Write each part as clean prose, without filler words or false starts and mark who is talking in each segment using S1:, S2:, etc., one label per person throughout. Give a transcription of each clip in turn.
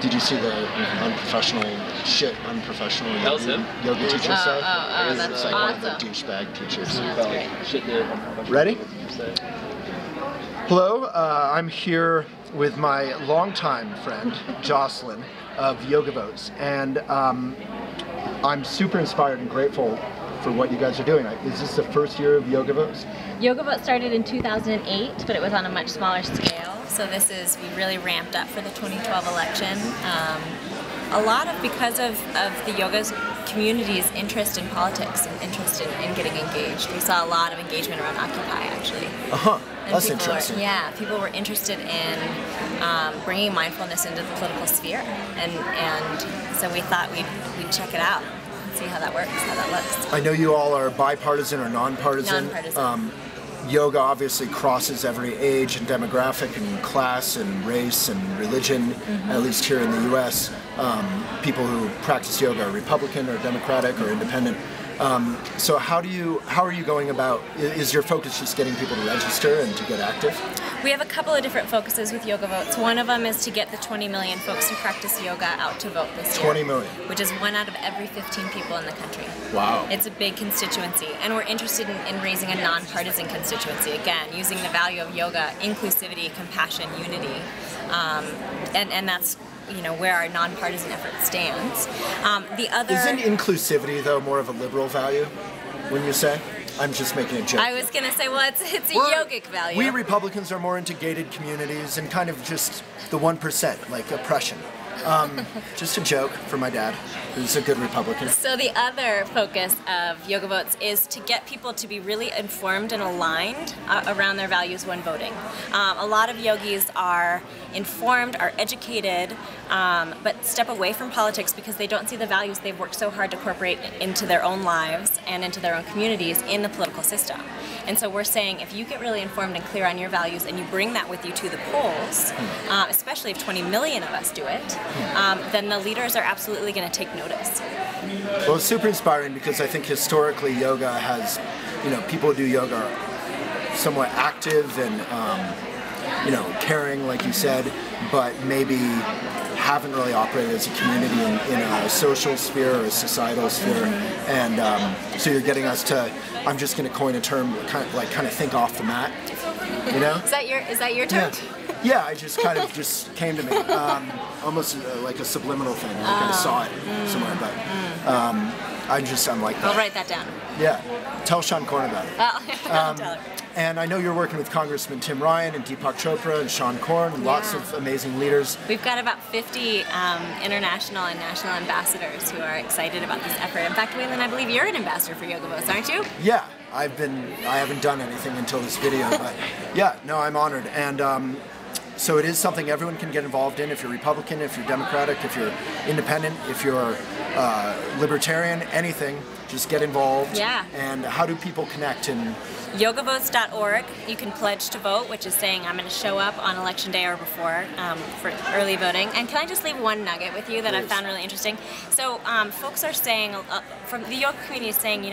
S1: Did you see the unprofessional yoga teacher say?
S2: That's
S1: like
S2: awesome.
S1: One of the douchebag teachers.
S2: That's great.
S1: Ready? Hello, I'm here with my longtime friend, Jocelyn of YogaVotes, and I'm super inspired and grateful for what you guys are doing. Is this the first year of YogaVotes?
S3: YogaVotes started in 2008, but it was on a much smaller scale. So we really ramped up for the 2012 election. A lot of because of the yoga community's interest in politics and interest in getting engaged. We saw a lot of engagement around Occupy, actually.
S1: That's interesting.
S3: People were interested in bringing mindfulness into the political sphere, and so we thought we'd check it out. See how that works, how that looks.
S1: I know you all are bipartisan or nonpartisan.
S3: Nonpartisan.
S1: Yoga obviously crosses every age and demographic and class and race and religion, at least here in the U.S. People who practice yoga are Republican or Democratic or independent. So how are you going about, is your focus just getting people to register and to get active?
S3: We have a couple of different focuses with YogaVotes. One of them is to get the 20 million folks who practice yoga out to vote this year.
S1: 20 million.
S3: Which is 1 out of every 15 people in the country.
S1: Wow.
S3: It's a big constituency, and we're interested in raising a nonpartisan constituency, again, using the value of yoga, inclusivity, compassion, unity, and that's where our nonpartisan effort stands.
S1: Isn't inclusivity, though, more of a liberal value, when you say? I'm just making a joke.
S3: I was going to say, well, it's a yogic value.
S1: We Republicans are more into gated communities and kind of just the 1%, like oppression. Just a joke for my dad, who's a good Republican.
S3: So the other focus of YogaVotes is to get people to be really informed and aligned around their values when voting. A lot of yogis are informed, are educated, but step away from politics because they don't see the values they've worked so hard to incorporate into their own lives and into their own communities in the political system. And so we're saying if you get really informed and clear on your values and you bring that with you to the polls, especially if 20 million of us do it, then the leaders are absolutely going to take notice.
S1: Well, it's super inspiring because I think historically yoga has, people who do yoga are somewhat active and, caring, like you said, but maybe haven't really operated as a community in a social sphere or a societal sphere. And so you're getting us to, I'm just going to coin a term, kind of think off the mat,
S3: Is that your term?
S1: Yeah, it just kind of came to me, almost like a subliminal thing. I kind of saw it somewhere, but I'm like that.
S3: I'll write that down.
S1: Yeah, tell Sean Corn about it.
S3: I'll tell her.
S1: And I know you're working with Congressman Tim Ryan and Deepak Chopra and Sean Corn, and lots of amazing leaders.
S3: We've got about 50 international and national ambassadors who are excited about this effort. In fact, Waylon, I believe you're an ambassador for YogaVotes, aren't you?
S1: Yeah, I haven't done anything until this video, but yeah, no, I'm honored. And so it is something everyone can get involved in. If you're Republican, if you're Democratic, if you're independent, if you're libertarian, anything, just get involved.
S3: Yeah.
S1: And how do people connect?
S3: YogaVotes.org. You can pledge to vote, which is saying I'm going to show up on election day or before for early voting. And can I just leave one nugget with you that I found really interesting? So folks are saying, from the yoga community is saying,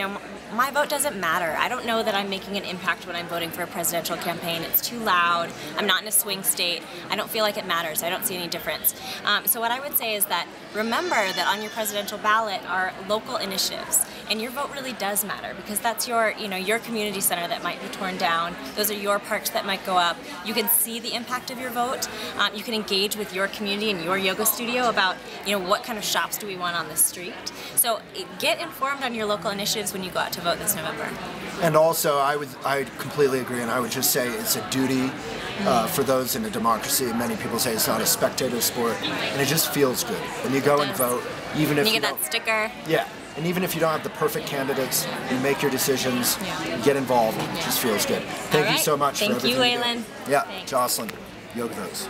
S3: my vote doesn't matter. I don't know that I'm making an impact when I'm voting for a presidential campaign. It's too loud. I'm not in a swing state. I don't feel like it matters. I don't see any difference. So what I would say is that remember that on your presidential ballot are local initiatives. And your vote really does matter because that's your community center that might be torn down. Those are your parks that might go up. You can see the impact of your vote. You can engage with your community and your yoga studio about what kind of shops do we want on the street. So get informed on your local initiatives when you go out to vote this November.
S1: And also, I completely agree, and I would just say it's a duty for those in a democracy. Many people say it's not a spectator sport, and it just feels good when you go and vote, even if
S3: you get that sticker.
S1: Yeah. And even if you don't have the perfect candidates, you make your decisions, get involved, it just feels good. Thank you so much for everything.
S3: Thank you, Waylon.
S1: Yeah, Jocelyn, YogaVotes.